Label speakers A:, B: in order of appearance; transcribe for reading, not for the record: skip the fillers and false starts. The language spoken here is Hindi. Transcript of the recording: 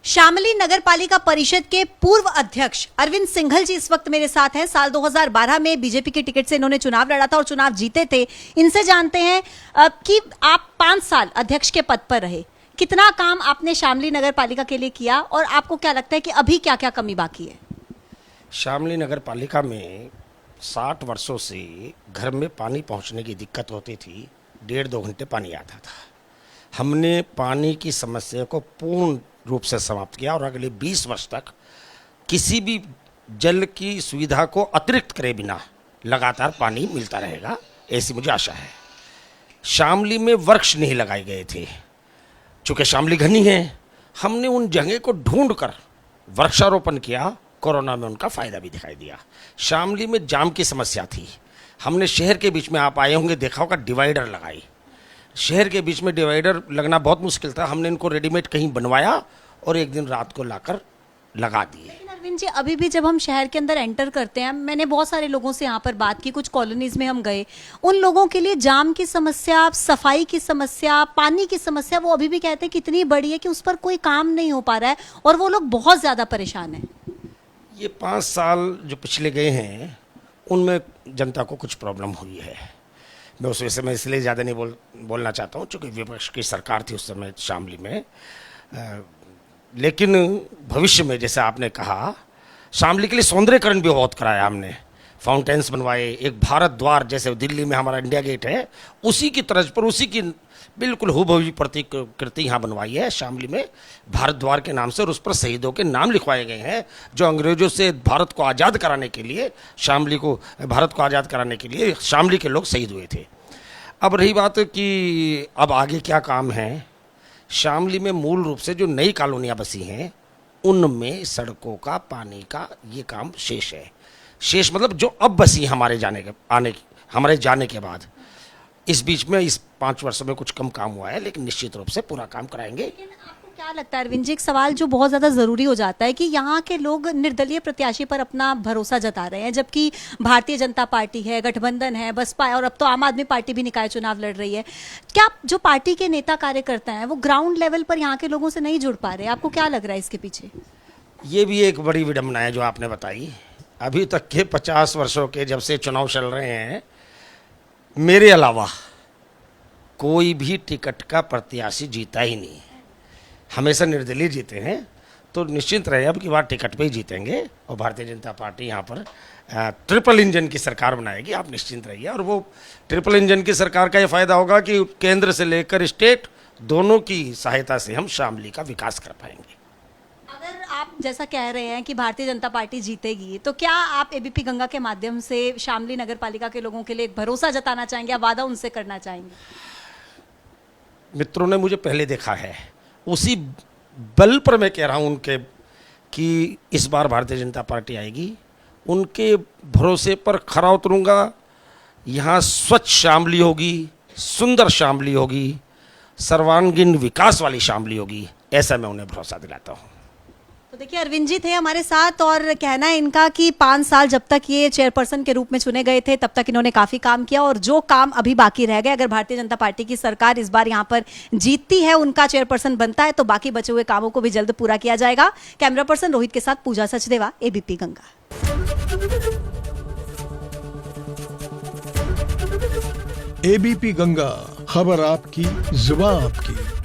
A: शामली नगर पालिका परिषद के पूर्व अध्यक्ष अरविंद सिंघल जी इस वक्त मेरे साथ हैं। साल 2012 में बीजेपी के टिकट से इन्होंने चुनाव लड़ा था और चुनाव जीते थे। इनसे जानते हैं कि आप 5 साल अध्यक्ष के पद पर रहे, कितना काम आपने शामली नगर पालिका के लिए किया और आपको क्या लगता है कि अभी क्या क्या कमी बाकी है?
B: शामली नगर पालिका में 60 वर्षों से घर में पानी पहुंचने की दिक्कत होती थी। 1.5-2 घंटे पानी आता था। हमने पानी की समस्या को पूर्ण रूप से समाप्त किया और अगले 20 वर्ष तक किसी भी जल की सुविधा को अतिरिक्त करे बिना लगातार पानी मिलता रहेगा, ऐसी मुझे आशा है। शामली में वृक्ष नहीं लगाए गए थे। चूँकि शामली घनी है, हमने उन जगह को ढूंढकर वृक्षारोपण किया। कोरोना में उनका फ़ायदा भी दिखाई दिया। शामली में जाम की समस्या थी। हमने शहर के बीच में, आप आए होंगे देखा होगा, डिवाइडर लगाई। शहर के बीच में डिवाइडर लगना बहुत मुश्किल था। हमने इनको रेडीमेड कहीं बनवाया और एक दिन रात को लाकर लगा दिए।
A: लेकिन अरविंद जी, अभी भी जब हम शहर के अंदर एंटर करते हैं, मैंने बहुत सारे लोगों से यहाँ पर बात की, कुछ कॉलोनीज में हम गए, उन लोगों के लिए जाम की समस्या, सफाई की समस्या, पानी की समस्या, वो अभी भी कहते हैं कि इतनी बड़ी है कि उस पर कोई काम नहीं हो पा रहा है और वो लोग बहुत ज़्यादा परेशान हैं।
B: ये 5 साल जो पिछले गए हैं उनमें जनता को कुछ प्रॉब्लम हुई है। मैं उस विषय में इसलिए ज़्यादा नहीं बोलना चाहता हूँ चूँकि विपक्ष की सरकार थी उस समय शामली में। लेकिन भविष्य में, जैसे आपने कहा, शामली के लिए सौंदर्यकरण भी बहुत कराया हमने। फाउंटेन्स बनवाए, एक भारत द्वार जैसे दिल्ली में हमारा इंडिया गेट है, उसी की तर्ज पर, उसी की बिल्कुल हूबहू प्रतिकृति यहाँ बनवाई है शामली में भारत द्वार के नाम से, और उस पर शहीदों के नाम लिखवाए गए हैं जो अंग्रेजों से भारत को आज़ाद कराने के लिए, भारत को आज़ाद कराने के लिए शामली के लोग शहीद हुए थे। अब रही बात कि अब आगे क्या काम है, शामली में मूल रूप से जो नई कॉलोनियाँ बसी हैं उनमें सड़कों का, पानी का ये काम शेष है। शेष मतलब जो अब बसी हमारे जाने के बाद। इस बीच में इस 5 वर्षों में कुछ कम काम हुआ है, लेकिन निश्चित रूप से पूरा काम कराएंगे।
A: लेकिन आपको क्या लगता है अरविंद जी, एक सवाल जो बहुत ज़्यादा ज़रूरी हो जाता है कि यहाँ के लोग निर्दलीय प्रत्याशी पर अपना भरोसा जता रहे हैं, जबकि भारतीय जनता पार्टी है, गठबंधन है, बसपा है और अब तो आम आदमी पार्टी भी निकाय चुनाव लड़ रही है। क्या जो पार्टी के नेता कार्यकर्ता हैं वो ग्राउंड लेवल पर यहाँ के लोगों से नहीं जुड़ पा रहे? आपको क्या लग रहा है इसके पीछे?
B: ये भी एक बड़ी विडंबना है जो आपने बताई। अभी तक के 50 वर्षों के जब से चुनाव चल रहे हैं, मेरे अलावा कोई भी टिकट का प्रत्याशी जीता ही नहीं। हमेशा निर्दलीय जीते हैं। तो निश्चित रहे अब की बार टिकट पे ही जीतेंगे और भारतीय जनता पार्टी यहाँ पर ट्रिपल इंजन की सरकार बनाएगी। आप निश्चिंत रहिए। और वो ट्रिपल इंजन की सरकार का ये फ़ायदा होगा कि केंद्र से लेकर स्टेट दोनों की सहायता से हम शामली का विकास कर पाएंगे।
A: अगर आप जैसा कह रहे हैं कि भारतीय जनता पार्टी जीतेगी, तो क्या आप एबीपी गंगा के माध्यम से शामली नगर पालिका के लोगों के लिए एक भरोसा जताना चाहेंगे या वादा उनसे करना चाहेंगे?
B: मित्रों ने मुझे पहले देखा है, उसी बल पर मैं कह रहा हूँ उनके कि इस बार भारतीय जनता पार्टी आएगी। उनके भरोसे पर खरा उतरूँगा। यहाँ स्वच्छ शामली होगी, सुंदर शामली होगी, सर्वांगीण विकास वाली शामली होगी, ऐसा मैं उन्हें भरोसा दिलाता हूँ।
A: तो देखिए, अरविंद जी थे हमारे साथ और कहना है इनका कि 5 साल जब तक ये चेयरपर्सन के रूप में चुने गए थे तब तक इन्होंने काफ़ी काम किया और जो काम अभी बाकी रह गए, अगर भारतीय जनता पार्टी की सरकार इस बार यहाँ पर जीतती है, उनका चेयरपर्सन बनता है, तो बाकी बचे हुए कामों को भी जल्द पूरा किया जाएगा। कैमरा पर्सन रोहित के साथ पूजा सचदेवा, एबीपी गंगा।
C: एबीपी गंगा, खबर आपकी, जुबान आपकी।